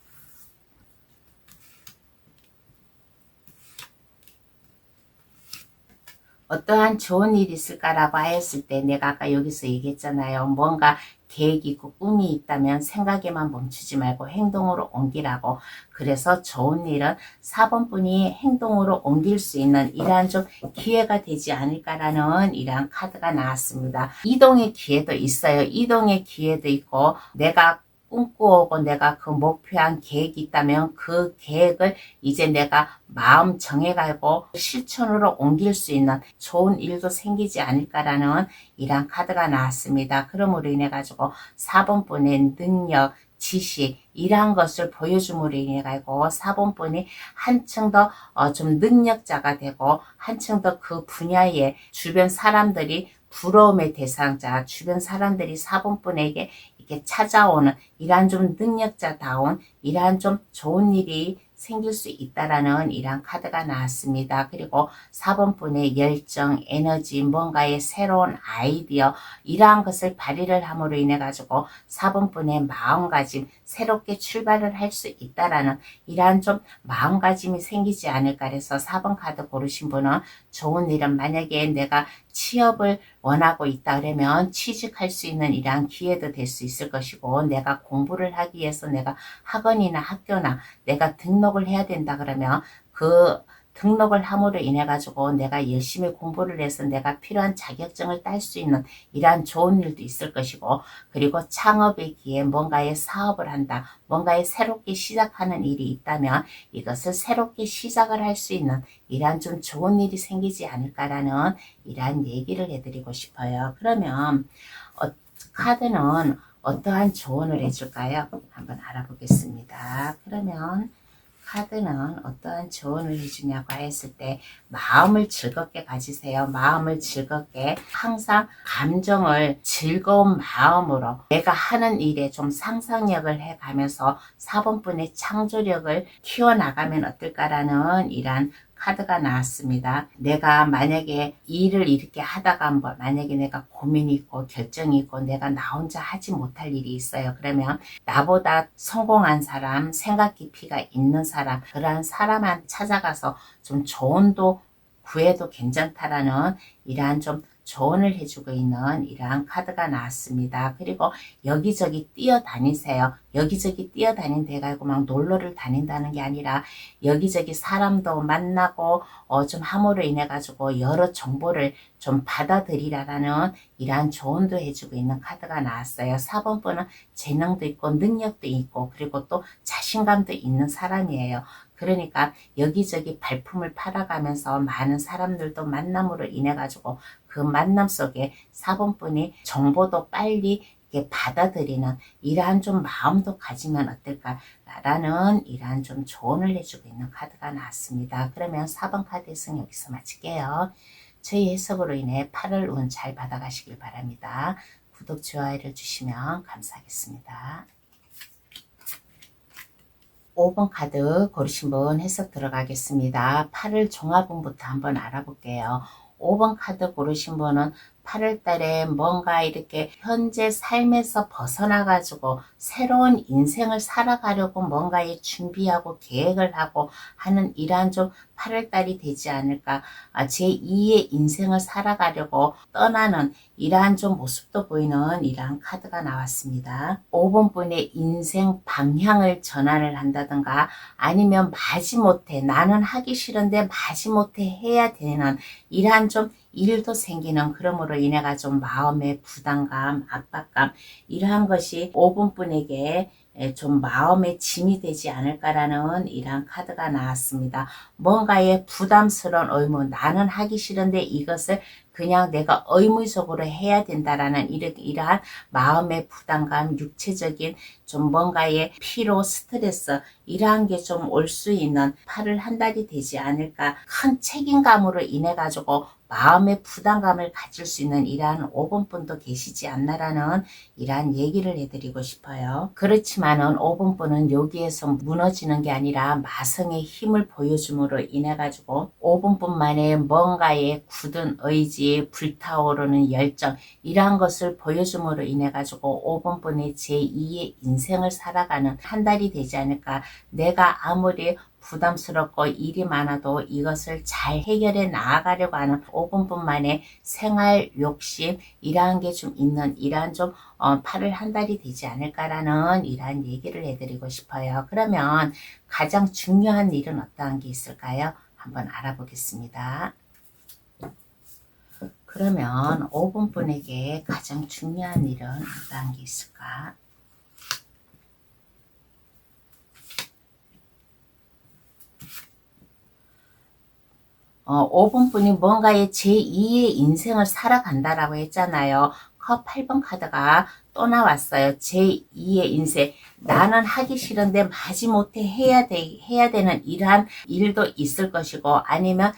어떠한 좋은 일이 있을까라고 하였을 때 내가 아까 여기서 얘기했잖아요. 뭔가 계획이 있고 꿈이 있다면 생각에만 멈추지 말고 행동으로 옮기라고. 그래서 좋은 일은 4번분이 행동으로 옮길 수 있는 이러한 좀 기회가 되지 않을까라는 이러한 카드가 나왔습니다. 이동의 기회도 있어요. 이동의 기회도 있고 내가 꿈꾸고 내가 그 목표한 계획이 있다면 그 계획을 이제 내가 마음 정해가지고 실천으로 옮길 수 있는 좋은 일도 생기지 않을까라는 이러한 카드가 나왔습니다. 그러므로 인해 가지고 4번분의 능력, 지식 이러한 것을 보여줌으로 인해 가지고 4번분이 한층 더 좀 능력자가 되고 한층 더 그 분야에 주변 사람들이 부러움의 대상자, 주변 사람들이 4번분에게 이렇게 찾아오는 이러한 좀 능력자다운 이러한 좀 좋은 일이 생길 수 있다라는 이러한 카드가 나왔습니다. 그리고 4번분의 열정, 에너지, 뭔가의 새로운 아이디어 이러한 것을 발휘를 함으로 인해 가지고 4번분의 마음가짐, 새롭게 출발을 할 수 있다라는 이러한 좀 마음가짐이 생기지 않을까 해서 4번 카드 고르신 분은 좋은 일은 만약에 내가 취업을 원하고 있다 그러면 취직할 수 있는 이러한 기회도 될 수 있을 것이고 내가 공부를 하기 위해서 내가 학원이나 학교나 내가 등록을 해야 된다 그러면 그 등록을 함으로 인해 가지고 내가 열심히 공부를 해서 내가 필요한 자격증을 딸 수 있는 이러한 좋은 일도 있을 것이고 그리고 창업의 기회 뭔가의 사업을 한다 뭔가의 새롭게 시작하는 일이 있다면 이것을 새롭게 시작을 할 수 있는 이러한 좀 좋은 일이 생기지 않을까라는 이러한 얘기를 해드리고 싶어요. 그러면 카드는 어떠한 조언을 해줄까요? 한번 알아보겠습니다. 그러면 카드는 어떠한 조언을 해주냐고 했을 때 마음을 즐겁게 가지세요. 마음을 즐겁게 항상 감정을 즐거운 마음으로 내가 하는 일에 좀 상상력을 해가면서 4번분의 창조력을 키워나가면 어떨까라는 이러한 카드가 나왔습니다. 내가 만약에 일을 이렇게 하다가 한번 만약에 내가 고민이 있고 결정이 있고 내가 나 혼자 하지 못할 일이 있어요. 그러면 나보다 성공한 사람, 생각 깊이가 있는 사람, 그러한 사람한테 찾아가서 좀 조언도 구해도 괜찮다라는 이러한 좀 조언을 해주고 있는 이러한 카드가 나왔습니다. 그리고 여기저기 뛰어다니세요. 여기저기 뛰어다닌 데가 막 놀러를 다닌다는 게 아니라 여기저기 사람도 만나고 좀 함으로 인해 가지고 여러 정보를 좀 받아들이라는 이러한 조언도 해주고 있는 카드가 나왔어요. 4번분은 재능도 있고 능력도 있고 그리고 또 자신감도 있는 사람이에요. 그러니까 여기저기 발품을 팔아가면서 많은 사람들도 만남으로 인해 가지고 그 만남 속에 4번분이 정보도 빨리 이렇게 받아들이는 이러한 좀 마음도 가지면 어떨까라는 이러한 좀 조언을 해주고 있는 카드가 나왔습니다. 그러면 4번 카드 해석 여기서 마칠게요. 저희 해석으로 인해 8월 운 잘 받아가시길 바랍니다. 구독, 좋아요를 주시면 감사하겠습니다. 5번 카드 고르신 분 해석 들어가겠습니다. 8월 종합운부터 한번 알아볼게요. 5번 카드 고르신 분은 8월 달에 뭔가 이렇게 현재 삶에서 벗어나 가지고 새로운 인생을 살아가려고 뭔가에 준비하고 계획을 하고 하는 이러한 좀 8월 달이 되지 않을까. 제2의 인생을 살아가려고 떠나는 이러한 좀 모습도 보이는 이러한 카드가 나왔습니다. 5번 분의 인생 방향을 전환을 한다든가 아니면 마지못해 나는 하기 싫은데 마지못해 해야 되는 이러한 좀 일도 생기는, 그러므로 인해가 좀 마음의 부담감, 압박감 이러한 것이 5번 분에게 좀 마음의 짐이 되지 않을까라는 이러한 카드가 나왔습니다. 뭔가의 부담스러운 의무, 나는 하기 싫은데 이것을 그냥 내가 의무적으로 해야 된다라는 이러한 마음의 부담감, 육체적인 좀 뭔가의 피로, 스트레스 이러한 게 좀 올 수 있는 8월 한 달이 되지 않을까. 큰 책임감으로 인해 가지고 마음의 부담감을 가질 수 있는 이러한 5번 분도 계시지 않나라는 이러한 얘기를 해드리고 싶어요. 그렇지만은 5번 분은 여기에서 무너지는 게 아니라 마성의 힘을 보여줌으로 인해 가지고 5번 분만의 뭔가의 굳은 의지, 불타오르는 열정 이러한 것을 보여줌으로 인해 가지고 5번 분의 제2의 인생을 살아가는 한 달이 되지 않을까. 내가 아무리 부담스럽고 일이 많아도 이것을 잘 해결해 나아가려고 하는 5분 분만의 생활 욕심 이러한 게 좀 있는 이러한 좀 8월 한 달이 되지 않을까라는 이러한 얘기를 해드리고 싶어요. 그러면 가장 중요한 일은 어떠한 게 있을까요? 한번 알아보겠습니다. 그러면 5분 분에게 가장 중요한 일은 어떠한 게 있을까? 5번 분이 뭔가의 제2의 인생을 살아간다라고 했잖아요. 컵 8번 카드가 또 나왔어요. 제2의 인생. 나는 하기 싫은데 마지못해 해야 되는 이러한 일도 있을 것이고 아니면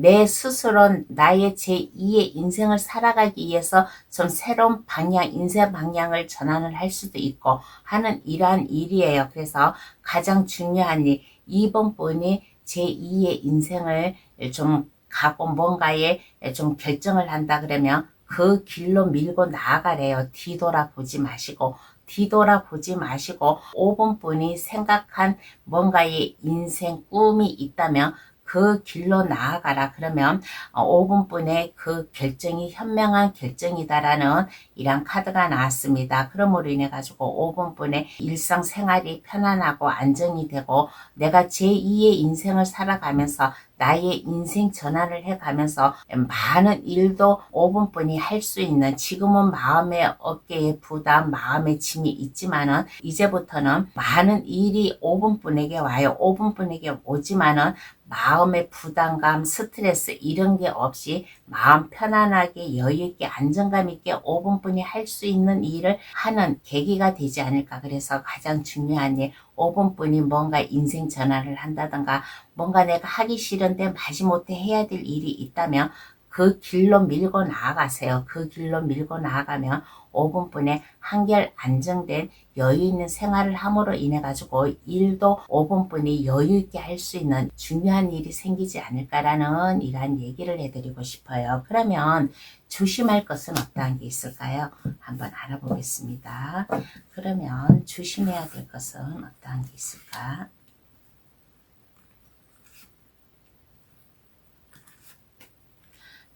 내 스스로 나의 제2의 인생을 살아가기 위해서 좀 새로운 방향, 인생 방향을 전환을 할 수도 있고 하는 이러한 일이에요. 그래서 가장 중요한 일, 2번 분이 제2의 인생을 좀 가고 뭔가에 좀 결정을 한다 그러면 그 길로 밀고 나아가래요. 뒤돌아보지 마시고 5번 분이 생각한 뭔가의 인생 꿈이 있다면 그 길로 나아가라. 그러면 5번 분의 그 결정이 현명한 결정이다라는 이런 카드가 나왔습니다. 그러므로 인해 가지고 5번 분의 일상생활이 편안하고 안정이 되고 내가 제2의 인생을 살아가면서 나의 인생 전환을 해가면서 많은 일도 5분 분이 할 수 있는, 지금은 마음의 어깨에 부담, 마음의 짐이 있지만은 이제부터는 많은 일이 5분 분에게 와요. 5분 분에게 오지만은 마음의 부담감, 스트레스 이런 게 없이 마음 편안하게 여유있게 안정감 있게 5분 분이 할 수 있는 일을 하는 계기가 되지 않을까. 그래서 가장 중요한 일, 5분 분이 뭔가 인생 전환을 한다든가 뭔가 내가 하기 싫은데 마지못해 해야 될 일이 있다면 그 길로 밀고 나아가세요. 그 길로 밀고 나아가면 5분 분에 한결 안정된 여유 있는 생활을 함으로 인해 가지고 일도 5분 분이 여유 있게 할 수 있는 중요한 일이 생기지 않을까라는 이러한 얘기를 해드리고 싶어요. 그러면 조심할 것은 어떠한 게 있을까요? 한번 알아보겠습니다. 그러면 조심해야 될 것은 어떠한 게 있을까?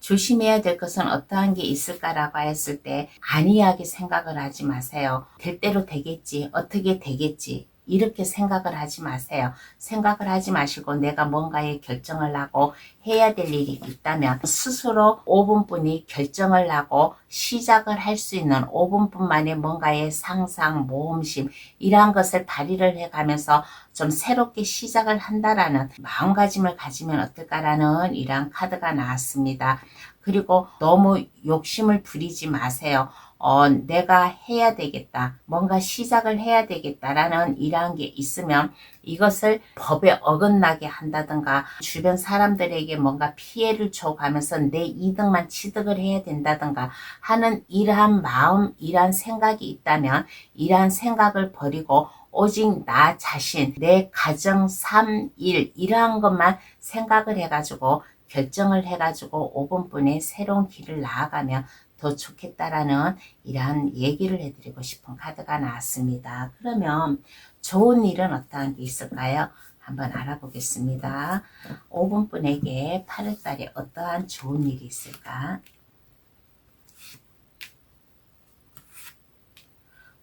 조심해야 될 것은 어떠한 게 있을까라고 했을 때 안이하게 생각을 하지 마세요. 될 대로 되겠지, 어떻게 되겠지 이렇게 생각을 하지 마세요. 생각을 하지 마시고 내가 뭔가에 결정을 하고 해야 될 일이 있다면 스스로 5분 분이 결정을 하고 시작을 할 수 있는 5분 분만의 뭔가의 상상, 모험심 이러한 것을 발휘를 해가면서 좀 새롭게 시작을 한다라는 마음가짐을 가지면 어떨까라는 이러한 카드가 나왔습니다. 그리고 너무 욕심을 부리지 마세요. 내가 해야 되겠다, 뭔가 시작을 해야 되겠다라는 이러한 게 있으면 이것을 법에 어긋나게 한다든가 주변 사람들에게 뭔가 피해를 줘가면서 내 이득만 취득을 해야 된다든가 하는 이러한 마음, 이러한 생각이 있다면 이러한 생각을 버리고 오직 나 자신, 내 가정, 삶, 일 이러한 것만 생각을 해가지고 결정을 해가지고 5분뿐에 새로운 길을 나아가면 더 좋겠다라는 이러한 얘기를 해드리고 싶은 카드가 나왔습니다. 그러면 좋은 일은 어떠한 게 있을까요? 한번 알아보겠습니다. 5분분에게 8월달에 어떠한 좋은 일이 있을까?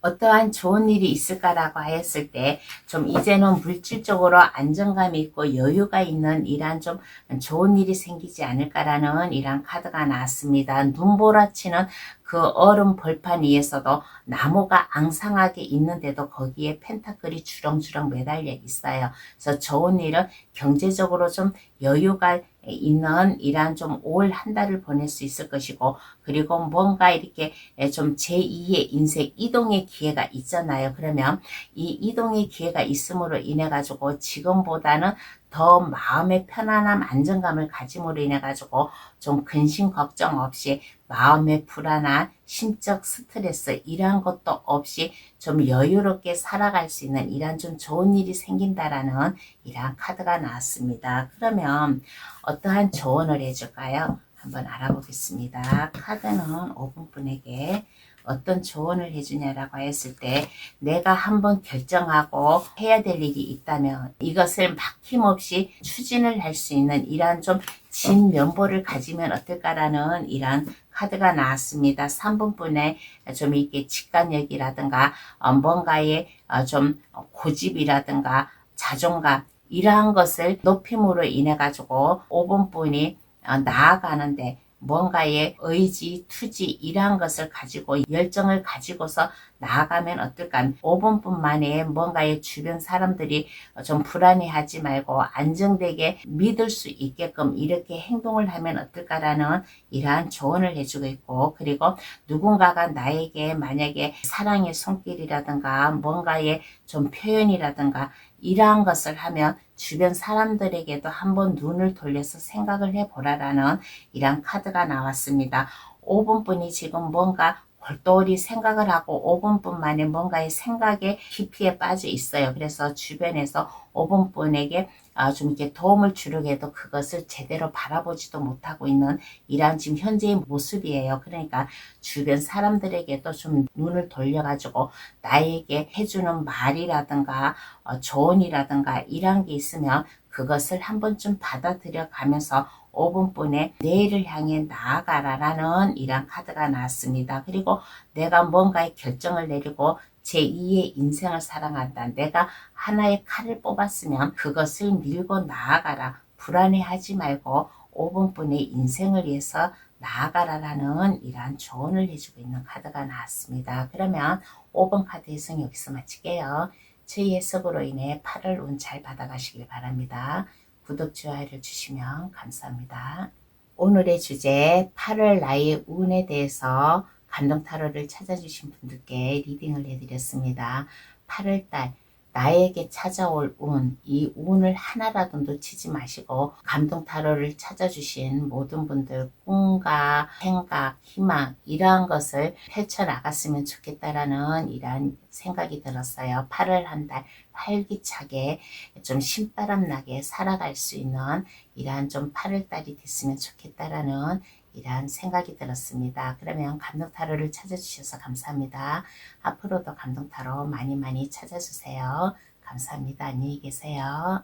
어떠한 좋은 일이 있을까라고 하였을 때 좀 이제는 물질적으로 안정감이 있고 여유가 있는 이러한 좀 좋은 일이 생기지 않을까라는 이러한 카드가 나왔습니다. 눈보라치는 그 얼음 벌판 위에서도 나무가 앙상하게 있는데도 거기에 펜타클이 주렁주렁 매달려 있어요. 그래서 좋은 일은 경제적으로 좀 여유가 있는 이러한 좀 올 한 달을 보낼 수 있을 것이고, 그리고 뭔가 이렇게 좀 제2의 인생 이동의 기회가 있잖아요. 그러면 이 이동의 기회가 있음으로 인해 가지고 지금보다는 더 마음의 편안함, 안정감을 가짐으로 인해 가지고 좀 근심 걱정 없이 마음의 불안한 심적 스트레스 이러한 것도 없이 좀 여유롭게 살아갈 수 있는 이러한 좀 좋은 일이 생긴다라는 이러한 카드가 나왔습니다. 그러면 어떠한 조언을 해줄까요? 한번 알아보겠습니다. 카드는 5분분에게 어떤 조언을 해주냐라고 했을 때 내가 한번 결정하고 해야 될 일이 있다면 이것을 막힘없이 추진을 할 수 있는 이러한 좀 진면보를 가지면 어떨까라는 이러한 카드가 나왔습니다. 3분분에 좀 이렇게 직관력이라든가 뭔가의 좀 고집이라든가 자존감 이러한 것을 높임으로 인해 가지고 5분분이 나아가는데 뭔가의 의지, 투지 이러한 것을 가지고 열정을 가지고서 나아가면 어떨까? 5분뿐 만에 뭔가의 주변 사람들이 좀 불안해하지 말고 안정되게 믿을 수 있게끔 이렇게 행동을 하면 어떨까라는 이러한 조언을 해주고 있고, 그리고 누군가가 나에게 만약에 사랑의 손길이라든가 뭔가의 좀 표현이라든가 이러한 것을 하면 주변 사람들에게도 한번 눈을 돌려서 생각을 해보라라는 이런 카드가 나왔습니다. 5분뿐이 지금 뭔가 골똘히 생각을 하고 5분뿐 만에 뭔가의 생각에 깊이에 빠져 있어요. 그래서 주변에서 5분뿐에게 좀 이렇게 도움을 주려고 해도 그것을 제대로 바라보지도 못하고 있는 이러한 지금 현재의 모습이에요. 그러니까 주변 사람들에게도 좀 눈을 돌려가지고 나에게 해주는 말이라든가 조언이라든가 이런 게 있으면 그것을 한 번쯤 받아들여 가면서 5분뿐에 내일을 향해 나아가라라는 이런 카드가 나왔습니다. 그리고 내가 뭔가의 결정을 내리고 제2의 인생을 살아간다. 내가 하나의 칼을 뽑았으면 그것을 밀고 나아가라. 불안해하지 말고 5분뿐의 인생을 위해서 나아가라라는 이러한 조언을 해주고 있는 카드가 나왔습니다. 그러면 5번 카드 해석 여기서 마칠게요. 저희 해석으로 인해 8월 운 잘 받아가시길 바랍니다. 구독, 좋아요를 주시면 감사합니다. 오늘의 주제 8월 나의 운에 대해서 감동 타로를 찾아주신 분들께 리딩을 해드렸습니다. 8월달 나에게 찾아올 운, 이 운을 하나라도 놓치지 마시고 감동 타로를 찾아주신 모든 분들 꿈과 생각, 희망 이러한 것을 펼쳐나갔으면 좋겠다라는 이러한 생각이 들었어요. 8월 한 달 활기차게 좀 신바람 나게 살아갈 수 있는 이러한 좀 8월달이 됐으면 좋겠다라는 이러한 생각이 들었습니다. 그러면 감동 타로를 찾아주셔서 감사합니다. 앞으로도 감동 타로 많이 많이 찾아주세요. 감사합니다. 안녕히 계세요.